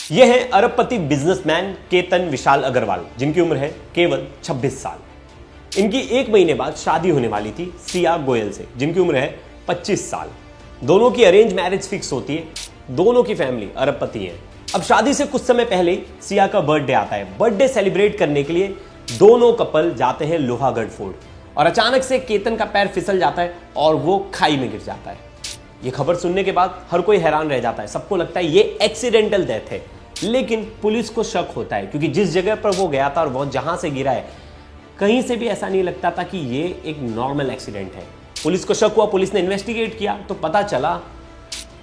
ये है अरबपति बिजनेसमैन केतन विशाल अग्रवाल, जिनकी उम्र है केवल 26 साल। इनकी 1 महीने बाद शादी होने वाली थी सिया गोयल से, जिनकी उम्र है 25 साल। दोनों की अरेंज मैरिज फिक्स होती है, दोनों की फैमिली अरबपति है। अब शादी से कुछ समय पहले ही सिया का बर्थडे आता है। बर्थडे सेलिब्रेट करने के लिए दोनों कपल जाते हैं लोहागढ़ फोर्ट, और अचानक से केतन का पैर फिसल जाता है और वो खाई में गिर जाता है। ये खबर सुनने के बाद हर कोई हैरान रह जाता है, सबको लगता है ये एक्सीडेंटल डेथ है। लेकिन पुलिस को शक होता है, क्योंकि जिस जगह पर वो गया था और वो जहां से गिरा है, कहीं से भी ऐसा नहीं लगता था कि ये एक नॉर्मल एक्सीडेंट है। पुलिस को शक हुआ, पुलिस ने इन्वेस्टिगेट किया तो पता चला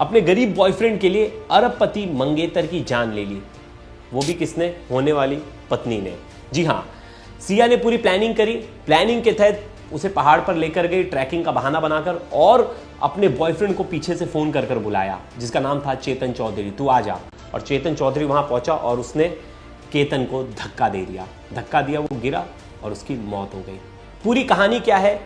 अपने गरीब बॉयफ्रेंड के लिए अरबपति मंगेतर की जान ले ली। वो भी किसने? होने वाली पत्नी ने। जी हाँ, सिया ने पूरी प्लानिंग करी। प्लानिंग के तहत उसे पहाड़ पर लेकर गई ट्रैकिंग का बहाना बनाकर, और अपने बॉयफ्रेंड को पीछे से फोन कर बुलाया, जिसका नाम था चेतन चौधरी। तू आ जा। और चेतन चौधरी वहां पहुंचा और उसने केतन को धक्का दे दिया। धक्का दिया, वो गिरा और उसकी मौत हो गई। पूरी कहानी क्या है?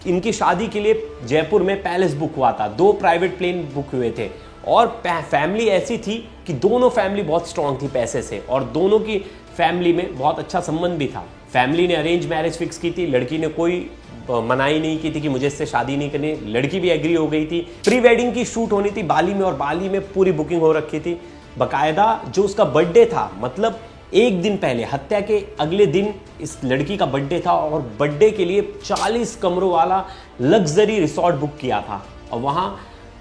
इनकी शादी के लिए जयपुर में पैलेस बुक हुआ था, 2 प्राइवेट प्लेन बुक हुए थे, और फैमिली ऐसी थी कि दोनों फैमिली बहुत स्ट्रांग थी पैसे से, और दोनों की फैमिली में बहुत अच्छा संबंध भी था। फैमिली ने अरेंज मैरिज फिक्स की थी, लड़की ने कोई मनाही नहीं की थी कि मुझे इससे शादी नहीं करनी, लड़की भी एग्री हो गई थी। प्री वेडिंग की शूट होनी थी बाली में, और बाली में पूरी बुकिंग हो रखी थी। बकायदा जो उसका बर्थडे था, मतलब 1 दिन पहले, हत्या के अगले दिन इस लड़की का बर्थडे था, और बर्थडे के लिए 40 कमरों वाला लग्जरी रिसोर्ट बुक किया था, और वहां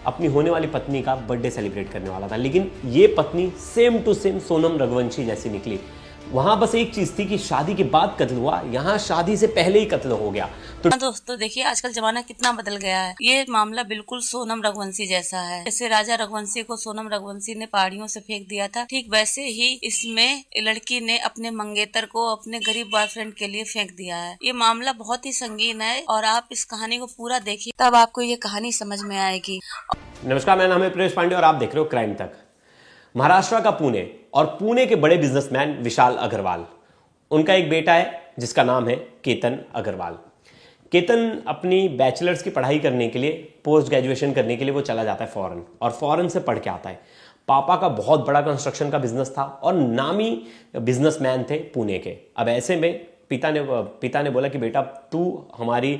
अपनी होने वाली पत्नी का बर्थडे सेलिब्रेट करने वाला था। लेकिन ये पत्नी same to same Sonam Raghuvanshi जैसी निकली। वहां बस एक चीज थी कि शादी के बाद कत्ल हुआ, यहाँ शादी से पहले ही कत्ल हो गया। तो दोस्तों देखिए, आजकल जमाना कितना बदल गया है। ये मामला बिल्कुल सोनम रघुवंशी जैसा है। जैसे राजा रघुवंशी को सोनम रघुवंशी ने पहाड़ियों से फेंक दिया था, ठीक वैसे ही इसमें लड़की ने अपने मंगेतर को अपने गरीब बॉयफ्रेंड के लिए फेंक दिया है। ये मामला बहुत ही संगीन है, और आप इस कहानी को पूरा देखिए, तब आपको ये कहानी समझ में आएगी। नमस्कार, मेरा नाम है प्रेश पांडे और आप देख रहे हो क्राइम तक। महाराष्ट्र का पुणे, और पुणे के बड़े बिजनेसमैन विशाल अग्रवाल, उनका एक बेटा है जिसका नाम है केतन अग्रवाल। केतन अपनी बैचलर्स की पढ़ाई करने के लिए, पोस्ट ग्रेजुएशन करने के लिए वो चला जाता है फॉरेन, और फॉरेन से पढ़ के आता है। पापा का बहुत बड़ा कंस्ट्रक्शन का बिजनेस था और नामी बिजनेसमैन थे पुणे के। अब ऐसे में पिता ने बोला कि बेटा तू हमारी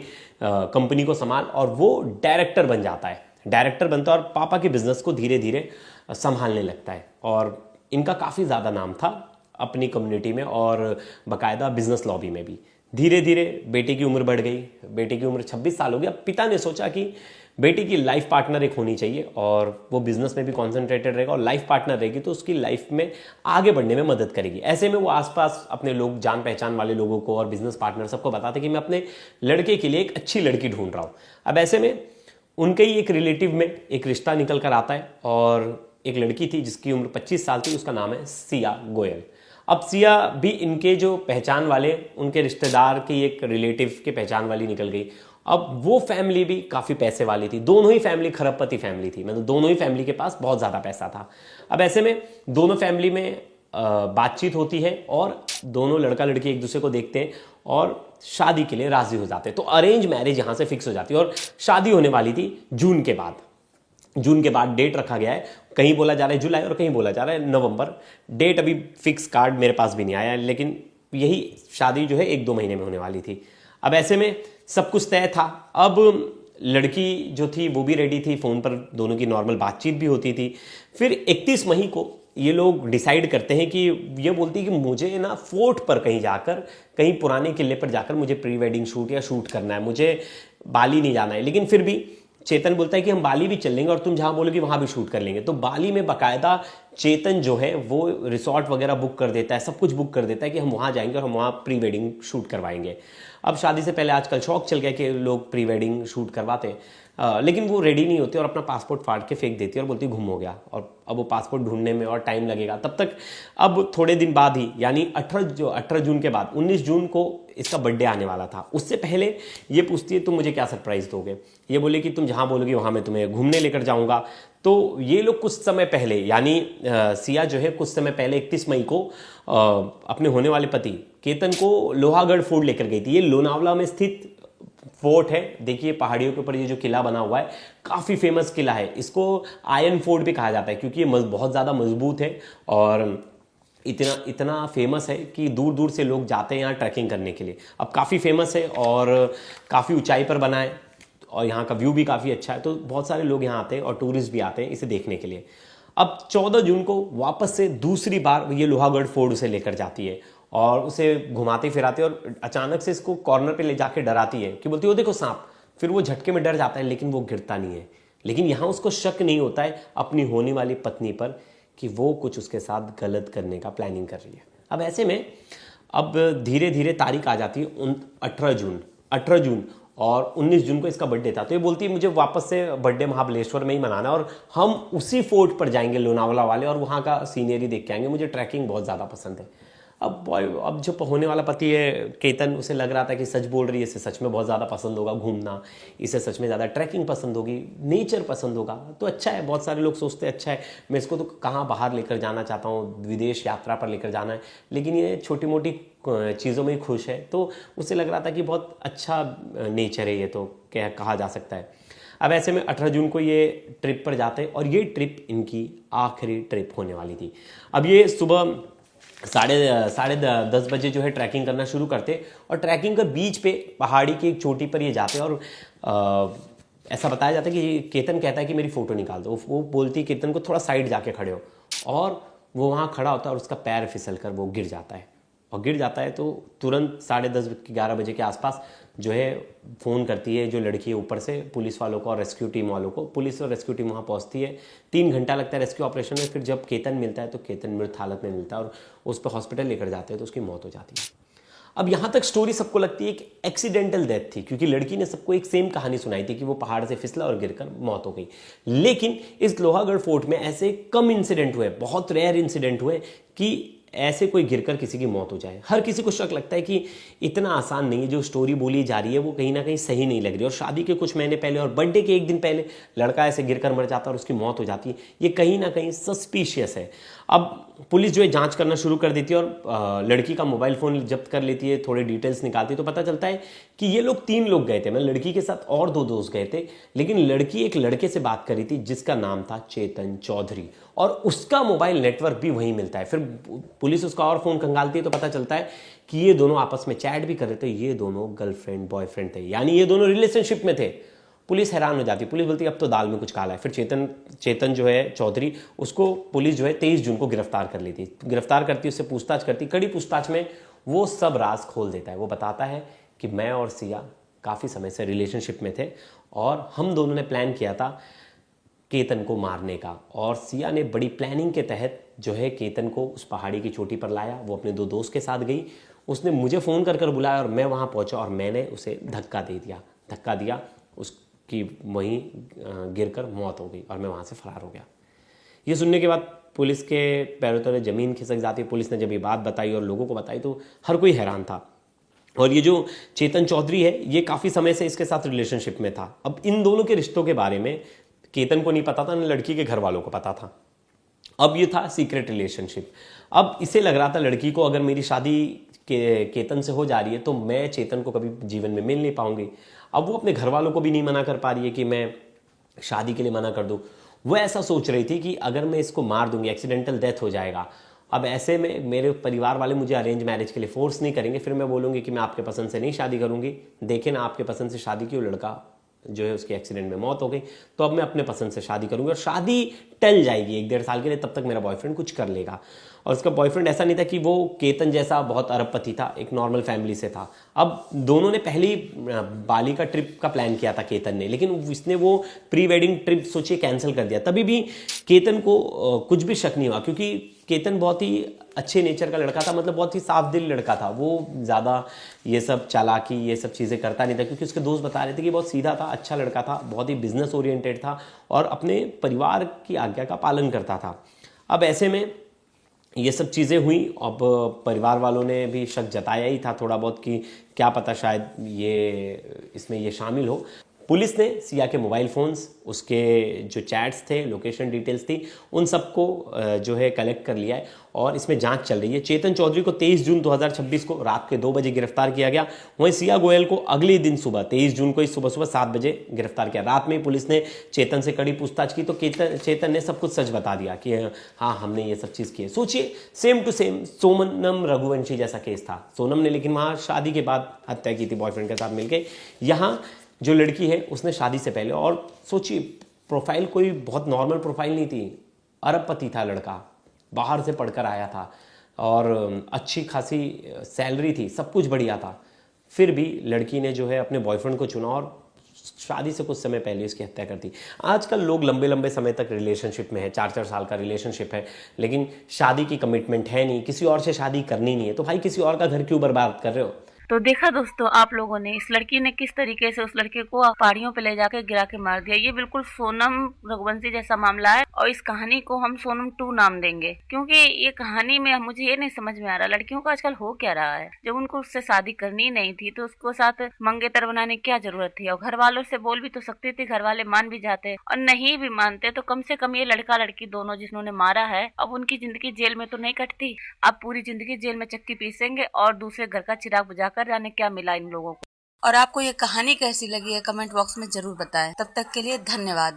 कंपनी को संभाल, और वो डायरेक्टर बन जाता है। डायरेक्टर बनता है और पापा के बिजनेस को धीरे धीरे संभालने लगता है। और इनका काफ़ी ज़्यादा नाम था अपनी कम्युनिटी में और बाकायदा बिजनेस लॉबी में भी। धीरे धीरे बेटे की उम्र बढ़ गई, बेटे की उम्र 26 साल हो गई। अब पिता ने सोचा कि बेटी की लाइफ पार्टनर एक होनी चाहिए, और वो बिजनेस में भी कॉन्सेंट्रेटेड रहेगा, और लाइफ पार्टनर रहेगी तो उसकी लाइफ में आगे बढ़ने में मदद करेगी। ऐसे में वो आसपास अपने लोग, जान पहचान वाले लोगों को और बिजनेस पार्टनर सबको बताते कि मैं अपने लड़के के लिए एक अच्छी लड़की ढूंढ रहा हूँ। अब ऐसे में उनके ही एक रिलेटिव में एक रिश्ता निकल कर आता है, और एक लड़की थी जिसकी उम्र 25 साल थी, उसका नाम है सिया गोयल। अब सिया भी इनके जो पहचान वाले, उनके रिश्तेदार की एक रिलेटिव के पहचान वाली निकल गई। अब वो फैमिली भी काफ़ी पैसे वाली थी, दोनों ही फैमिली खरबपति फैमिली थी, मतलब दोनों ही फैमिली के पास बहुत ज़्यादा पैसा था। अब ऐसे में दोनों फैमिली में बातचीत होती है, और दोनों लड़का लड़की एक दूसरे को देखते हैं और शादी के लिए राजी हो जाते हैं। तो अरेंज मैरिज यहाँ से फिक्स हो जाती है, और शादी होने वाली थी जून के बाद। जून के बाद डेट रखा गया है, कहीं बोला जा रहा है जुलाई और कहीं बोला जा रहा है नवंबर। डेट अभी फिक्स कार्ड मेरे पास भी नहीं आया, लेकिन यही शादी जो है 1-2 महीने में होने वाली थी। अब ऐसे में सब कुछ तय था। अब लड़की जो थी वो भी रेडी थी, फ़ोन पर दोनों की नॉर्मल बातचीत भी होती थी। फिर 31 मई को ये लोग डिसाइड करते हैं कि ये बोलती है कि मुझे ना फोर्ट पर कहीं जाकर, कहीं पुराने किले पर जाकर मुझे प्री वेडिंग शूट या शूट करना है, मुझे बाली नहीं जाना है। लेकिन फिर भी चेतन बोलता है कि हम बाली भी चल लेंगे और तुम जहां बोलोगे वहां भी शूट कर लेंगे। तो बाली में बाकायदा चेतन जो है वो रिसोर्ट वगैरह बुक कर देता है, सब कुछ बुक कर देता है कि हम वहां जाएंगे और हम वहां प्री वेडिंग शूट करवाएंगे। अब शादी से पहले आजकल शौक चल गया कि लोग प्री वेडिंग शूट करवाते हैं, लेकिन वो रेडी नहीं होती और अपना पासपोर्ट फाड़ के फेंक देती है और बोलती गुम हो गया, और अब वो पासपोर्ट ढूंढने में और टाइम लगेगा। तब तक अब थोड़े दिन बाद ही, यानी 18 जून के बाद 19 जून को इसका बर्थडे आने वाला था। उससे पहले ये पूछती है तुम मुझे क्या सरप्राइज दोगे। ये बोले कि तुम जहां बोलोगी वहां मैं तुम्हें घूमने लेकर जाऊंगा। तो ये लोग कुछ समय पहले, यानी सिया जो है कुछ समय पहले 31 मई को अपने होने वाले पति केतन को लोहागढ़ फोर्ट लेकर गई थी। ये लोनावला में स्थित फोर्ट है। देखिए पहाड़ियों के ऊपर ये जो किला बना हुआ है काफ़ी फेमस किला है। इसको आयरन फोर्ट भी कहा जाता है क्योंकि ये बहुत ज़्यादा मजबूत है और इतना इतना फेमस है कि दूर दूर से लोग जाते हैं यहाँ ट्रैकिंग करने के लिए। अब काफ़ी फेमस है और काफ़ी ऊंचाई पर बना है और यहाँ का व्यू भी काफ़ी अच्छा है, तो बहुत सारे लोग यहाँ आते हैं और टूरिस्ट भी आते हैं इसे देखने के लिए। अब 14 जून को वापस से दूसरी बार ये लोहागढ़ फोर्ट उसे लेकर जाती है और उसे घुमाते फिराते और अचानक से इसको कॉर्नर पे ले जाके डराती है कि बोलती है वो देखो सांप। फिर वो झटके में डर जाता है लेकिन वो गिरता नहीं है। लेकिन यहाँ उसको शक नहीं होता है अपनी होने वाली पत्नी पर कि वो कुछ उसके साथ गलत करने का प्लानिंग कर रही है। अब ऐसे में अब धीरे धीरे तारीख आ जाती है 18 जून और 19 जून को इसका बर्थडे था। तो ये बोलती है मुझे वापस से बर्थडे महाबलेश्वर में ही मनाना है और हम उसी फोर्ट पर जाएंगे लोनावाला वाले और वहाँ का सीनरी देख के आएंगे। मुझे ट्रैकिंग बहुत ज़्यादा पसंद है। अब जो होने वाला पति है केतन, उसे लग रहा था कि सच बोल रही है, इसे सच में बहुत ज़्यादा पसंद होगा घूमना, इसे सच में ज़्यादा ट्रैकिंग पसंद होगी, नेचर पसंद होगा। तो अच्छा है, बहुत सारे लोग सोचते हैं अच्छा है, मैं इसको तो कहाँ बाहर लेकर जाना चाहता हूँ, विदेश यात्रा पर लेकर जाना है, लेकिन ये छोटी मोटी चीज़ों में ही खुश है। तो उसे लग रहा था कि बहुत अच्छा नेचर है ये, तो क्या कहा जा सकता है। अब ऐसे में 18 जून को ये ट्रिप पर जाते हैं और ये ट्रिप इनकी आखिरी ट्रिप होने वाली थी। अब ये सुबह साढ़े 10 बजे जो है ट्रैकिंग करना शुरू करते और ट्रैकिंग के बीच पे पहाड़ी की एक चोटी पर ये जाते और ऐसा बताया जाता है कि केतन कहता है कि मेरी फ़ोटो निकाल दो। वो बोलती है केतन को थोड़ा साइड जाके खड़े हो और वो वहाँ खड़ा होता है और उसका पैर फिसल कर वो गिर जाता है और गिर जाता है। तो तुरंत 10:30-11 बजे के आसपास जो है फ़ोन करती है जो लड़की है ऊपर से पुलिस वालों को और रेस्क्यू टीम वालों को। पुलिस और रेस्क्यू टीम वहाँ पहुँचती है। 3 घंटा लगता है रेस्क्यू ऑपरेशन में। फिर जब केतन मिलता है तो केतन मृत हालत में मिलता है और उस पर हॉस्पिटल लेकर जाते हैं तो उसकी मौत हो जाती है। अब यहाँ तक स्टोरी सबको लगती है कि एक्सीडेंटल डेथ थी क्योंकि लड़की ने सबको एक सेम कहानी सुनाई थी कि वो पहाड़ से फिसला और गिरकर मौत हो गई। लेकिन इस लोहागढ़ फोर्ट में ऐसे कम इंसिडेंट हुए, बहुत रेयर इंसिडेंट हुए कि ऐसे कोई गिरकर किसी की मौत हो जाए। हर किसी को शक लगता है कि इतना आसान नहीं है, जो स्टोरी बोली जा रही है वो कहीं ना कहीं सही नहीं लग रही। और शादी के कुछ महीने पहले और बर्थडे के 1 दिन पहले लड़का ऐसे गिरकर मर जाता है और उसकी मौत हो जाती है, ये कहीं ना कहीं सस्पिशियस है। अब पुलिस जो है जांच करना शुरू कर देती है और लड़की का मोबाइल फ़ोन जब्त कर लेती है, थोड़े डिटेल्स निकालती है तो पता चलता है कि ये लोग 3 लोग गए थे। मतलब लड़की के साथ और 2 दोस्त गए थे, लेकिन लड़की एक लड़के से बात कर रही थी जिसका नाम था चेतन चौधरी और उसका मोबाइल नेटवर्क भी वहीं मिलता है। फिर पुलिस उसका और फ़ोन खंगालती है तो पता चलता है कि ये दोनों आपस में चैट भी कर रहे थे, ये दोनों गर्लफ्रेंड बॉयफ्रेंड थे, यानी ये दोनों रिलेशनशिप में थे। पुलिस हैरान हो जाती है। पुलिस बोलती है अब तो दाल में कुछ काला है। फिर चेतन जो है चौधरी, उसको पुलिस जो है 23 जून को गिरफ्तार कर लेती। गिरफ्तार करती, उससे पूछताछ करती। कड़ी पूछताछ में वो सब राज खोल देता है। वो बताता है कि मैं और सिया काफ़ी समय से रिलेशनशिप में थे और हम दोनों ने प्लान किया था केतन को मारने का, और सिया ने बड़ी प्लानिंग के तहत जो है केतन को उस पहाड़ी की चोटी पर लाया। वो अपने 2 दोस्त के साथ गई, उसने मुझे फ़ोन कर बुलाया और मैं वहाँ पहुँचा और मैंने उसे धक्का दिया, उसकी वहीं गिरकर मौत हो गई और मैं वहाँ से फरार हो गया। ये सुनने के बाद पुलिस के पैरों तले ज़मीन खिसक जाती है। पुलिस ने जब ये बात बताई और लोगों को बताई तो हर कोई हैरान था। और ये जो चेतन चौधरी है ये काफ़ी समय से इसके साथ रिलेशनशिप में था। अब इन दोनों के रिश्तों के बारे में केतन को नहीं पता था, न लड़की के घर वालों को पता था। अब ये था सीक्रेट रिलेशनशिप। अब इसे लग रहा था लड़की को अगर मेरी शादी केतन से हो जा रही है तो मैं चेतन को कभी जीवन में मिल नहीं पाऊंगी। अब वो अपने घर वालों को भी नहीं मना कर पा रही है कि मैं शादी के लिए मना कर दूं। वो ऐसा सोच रही थी कि अगर मैं इसको मार दूंगी एक्सीडेंटल डेथ हो जाएगा। अब ऐसे में मेरे परिवार वाले मुझे अरेंज मैरिज के लिए फोर्स नहीं करेंगे, फिर मैं बोलूँगी कि मैं आपके पसंद से नहीं शादी करूँगी, देखे ना आपके पसंद से शादी की, वो लड़का जो है उसकी एक्सीडेंट में मौत हो गई, तो अब मैं अपने पसंद से शादी करूँगी और शादी टल जाएगी 1-1.5 साल के लिए, तब तक मेरा बॉयफ्रेंड कुछ कर लेगा। और उसका बॉयफ्रेंड ऐसा नहीं था कि वो केतन जैसा बहुत अरबपति था, एक नॉर्मल फैमिली से था। अब दोनों ने पहली बाली का ट्रिप का प्लान किया था केतन ने, लेकिन इसने वो प्री वेडिंग ट्रिप सोचिए कैंसिल कर दिया। तभी भी केतन को कुछ भी शक नहीं हुआ क्योंकि केतन बहुत ही अच्छे नेचर का लड़का था, मतलब बहुत ही साफ दिल लड़का था। वो ज़्यादा ये सब चालाकी ये सब चीज़ें करता नहीं था क्योंकि उसके दोस्त बता रहे थे कि बहुत सीधा था, अच्छा लड़का था, बहुत ही बिजनेस ओरिएंटेड था और अपने परिवार की आज्ञा का पालन करता था। अब ऐसे में ये सब चीज़ें हुई। अब परिवार वालों ने भी शक जताया ही था थोड़ा बहुत कि क्या पता शायद ये इसमें ये शामिल हो। पुलिस ने सिया के मोबाइल फोन्स, उसके जो चैट्स थे, लोकेशन डिटेल्स थी, उन सबको जो है कलेक्ट कर लिया है और इसमें जांच चल रही है। चेतन चौधरी को 23 जून 2026 को रात के 2 बजे गिरफ्तार किया गया। वहीं सिया गोयल को अगले दिन सुबह 23 जून को सुबह 7 बजे गिरफ्तार किया। रात में पुलिस ने चेतन से कड़ी पूछताछ की तो चेतन ने सब कुछ सच बता दिया कि हाँ हमने ये सब चीज़ की है। सोचिए, same to same Sonam Raghuvanshi जैसा केस था। सोनम ने लेकिन वहाँ शादी के बाद हत्या की थी बॉयफ्रेंड के साथ मिलकर। यहाँ जो लड़की है उसने शादी से पहले, और सोचिए प्रोफाइल कोई बहुत नॉर्मल प्रोफाइल नहीं थी, अरबपति था लड़का, बाहर से पढ़कर आया था और अच्छी खासी सैलरी थी, सब कुछ बढ़िया था। फिर भी लड़की ने जो है अपने बॉयफ्रेंड को चुना और शादी से कुछ समय पहले उसकी हत्या कर दी। आजकल लोग लंबे लंबे समय तक रिलेशनशिप में है, 4-4 साल का रिलेशनशिप है, लेकिन शादी की कमिटमेंट है नहीं, किसी और से शादी करनी नहीं है, तो भाई किसी और का घर क्यों बर्बाद कर रहे हो। तो देखा दोस्तों आप लोगों ने, इस लड़की ने किस तरीके से उस लड़के को पहाड़ियों पे ले जाकर गिरा के मार दिया। ये बिल्कुल सोनम रघुवंशी जैसा मामला है और इस कहानी को हम सोनम 2 नाम देंगे, क्योंकि ये कहानी में मुझे ये नहीं समझ में आ रहा लड़कियों का आजकल हो क्या रहा है। जब उनको उससे शादी करनी नहीं थी तो उसको साथ मंगेतर बनाने की क्या जरूरत थी। और घर वालों से बोल भी तो सकती थी, घर वाले मान भी जाते, और नहीं भी मानते तो कम से कम ये लड़का लड़की दोनों जिन्होंने मारा है, अब उनकी जिंदगी जेल में तो नहीं कटती। अब पूरी जिंदगी जेल में चक्की पीसेंगे और दूसरे घर का चिराग बुझाकर जाने क्या मिला इन लोगों को। और आपको ये कहानी कैसी लगी है कमेंट बॉक्स में जरूर बताएं। तब तक के लिए धन्यवाद।